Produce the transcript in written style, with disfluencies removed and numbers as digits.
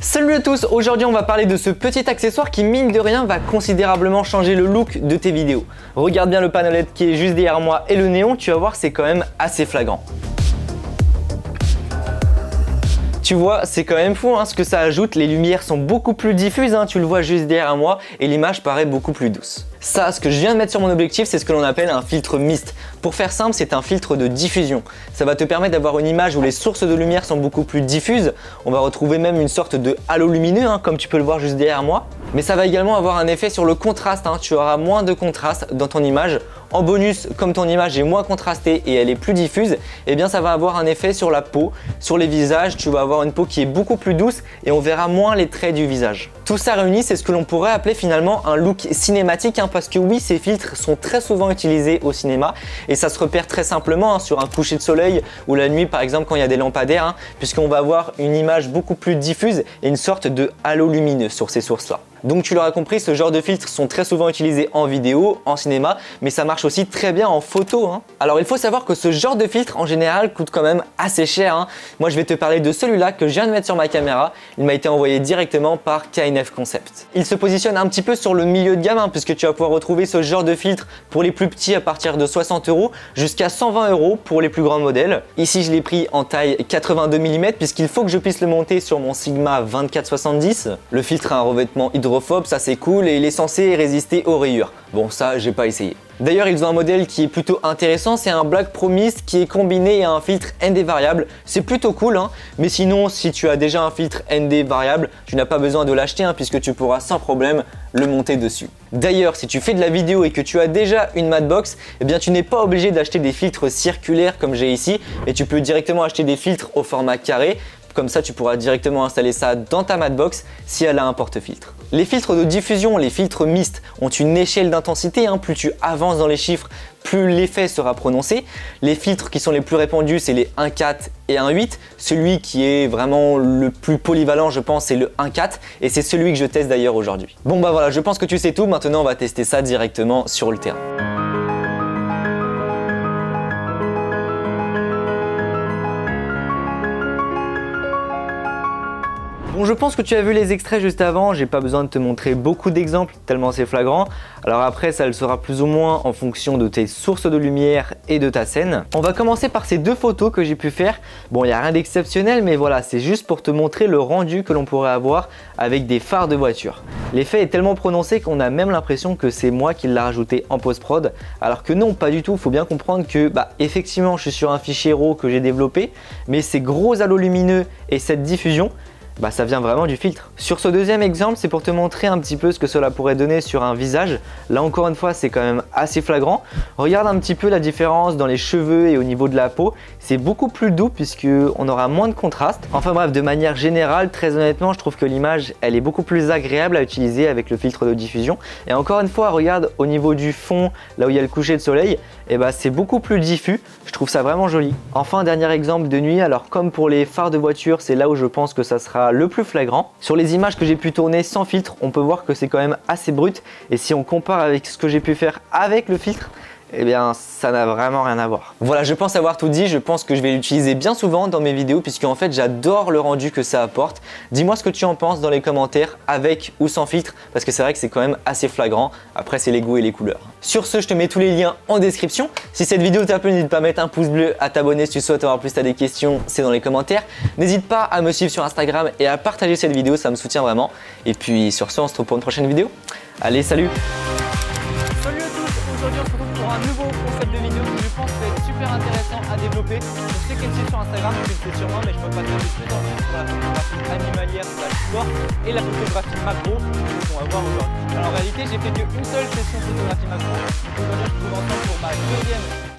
Salut à tous, aujourd'hui on va parler de ce petit accessoire qui mine de rien va considérablement changer le look de tes vidéos. Regarde bien le panneau LED qui est juste derrière moi et le néon, tu vas voir c'est quand même assez flagrant. Tu vois, c'est quand même fou ce que ça ajoute, les lumières sont beaucoup plus diffuses, tu le vois juste derrière moi et l'image paraît beaucoup plus douce. Ça, ce que je viens de mettre sur mon objectif, c'est ce que l'on appelle un filtre mist. Pour faire simple, c'est un filtre de diffusion. Ça va te permettre d'avoir une image où les sources de lumière sont beaucoup plus diffuses. On va retrouver même une sorte de halo lumineux, comme tu peux le voir juste derrière moi. Mais ça va également avoir un effet sur le contraste, tu auras moins de contraste dans ton image. En bonus, comme ton image est moins contrastée et elle est plus diffuse, eh bien ça va avoir un effet sur la peau, sur les visages. Tu vas avoir une peau qui est beaucoup plus douce et on verra moins les traits du visage. Tout ça réuni, c'est ce que l'on pourrait appeler finalement un look cinématique, parce que oui, ces filtres sont très souvent utilisés au cinéma et ça se repère très simplement sur un coucher de soleil ou la nuit par exemple quand il y a des lampadaires, puisqu'on va avoir une image beaucoup plus diffuse et une sorte de halo lumineux sur ces sources-là. Donc tu l'auras compris, ce genre de filtres sont très souvent utilisés en vidéo, en cinéma, mais ça marche aussi très bien en photo. Alors il faut savoir que ce genre de filtre en général coûte quand même assez cher. Moi je vais te parler de celui-là que je viens de mettre sur ma caméra. Il m'a été envoyé directement par KNF Concept. Il se positionne un petit peu sur le milieu de gamme, puisque tu vas pouvoir retrouver ce genre de filtre pour les plus petits à partir de 60 € jusqu'à 120 € pour les plus grands modèles. Ici je l'ai pris en taille 82 mm puisqu'il faut que je puisse le monter sur mon Sigma 2470. Le filtre a un revêtement hydrophobe, ça c'est cool, et il est censé résister aux rayures. Bon, ça j'ai pas essayé. D'ailleurs, ils ont un modèle qui est plutôt intéressant, c'est un Black Promise qui est combiné à un filtre ND variable. C'est plutôt cool, mais sinon, si tu as déjà un filtre ND variable, tu n'as pas besoin de l'acheter puisque tu pourras sans problème le monter dessus. D'ailleurs, si tu fais de la vidéo et que tu as déjà une Madbox, eh bien tu n'es pas obligé d'acheter des filtres circulaires comme j'ai ici, et tu peux directement acheter des filtres au format carré. Comme ça, tu pourras directement installer ça dans ta Madbox si elle a un porte-filtre. Les filtres de diffusion, les filtres mist, ont une échelle d'intensité. Plus tu avances dans les chiffres, plus l'effet sera prononcé. Les filtres qui sont les plus répandus, c'est les 1.4 et 1.8. Celui qui est vraiment le plus polyvalent, je pense, c'est le 1.4 et c'est celui que je teste d'ailleurs aujourd'hui. Bon bah voilà, je pense que tu sais tout. Maintenant, on va tester ça directement sur le terrain. Bon, je pense que tu as vu les extraits juste avant, j'ai pas besoin de te montrer beaucoup d'exemples tellement c'est flagrant. Alors après, ça le sera plus ou moins en fonction de tes sources de lumière et de ta scène. On va commencer par ces deux photos que j'ai pu faire. Bon, il n'y a rien d'exceptionnel, mais voilà, c'est juste pour te montrer le rendu que l'on pourrait avoir avec des phares de voiture. L'effet est tellement prononcé qu'on a même l'impression que c'est moi qui l'ai rajouté en post-prod, alors que non, pas du tout. Il faut bien comprendre que effectivement, je suis sur un fichier RAW que j'ai développé, mais ces gros halos lumineux et cette diffusion, ça vient vraiment du filtre. Sur ce deuxième exemple, c'est pour te montrer un petit peu ce que cela pourrait donner sur un visage. Là encore une fois, c'est quand même assez flagrant. Regarde un petit peu la différence dans les cheveux et au niveau de la peau. C'est beaucoup plus doux puisqu'on aura moins de contraste. Enfin bref, de manière générale, très honnêtement, je trouve que l'image, elle est beaucoup plus agréable à utiliser avec le filtre de diffusion. Et encore une fois, regarde au niveau du fond, là où il y a le coucher de soleil, c'est beaucoup plus diffus. Je trouve ça vraiment joli. Enfin, dernier exemple de nuit. Alors comme pour les phares de voiture, c'est là où je pense que ça sera le plus flagrant. Sur les images que j'ai pu tourner sans filtre, on peut voir que c'est quand même assez brut, et si on compare avec ce que j'ai pu faire avec le filtre, ça n'a vraiment rien à voir. Voilà, je pense avoir tout dit. Je pense que je vais l'utiliser bien souvent dans mes vidéos puisque en fait j'adore le rendu que ça apporte. Dis-moi ce que tu en penses dans les commentaires, avec ou sans filtre, parce que c'est vrai que c'est quand même assez flagrant. Après, c'est les goûts et les couleurs. Sur ce, je te mets tous les liens en description. Si cette vidéo t'a plu, n'hésite pas à mettre un pouce bleu, à t'abonner si tu souhaites avoir plus, t'as des questions, c'est dans les commentaires. N'hésite pas à me suivre sur Instagram et à partager cette vidéo, ça me soutient vraiment. Et puis sur ce, on se retrouve pour une prochaine vidéo. Allez, salut! Salut à tous, aujourd'hui on se retrouve pour un nouveau concept de vidéo que je pense va être super intéressant à développer. Je sais qu'elle est sur Instagram, tu le sais sûrement, mais je peux pas te dire plus dans la photographie animalière, sport et la photographie macro qu'on va voir aujourd'hui. Alors en réalité, j'ai fait qu'une seule session photographie macro. Aujourd'hui, je te retrouve ensemble pour ma deuxième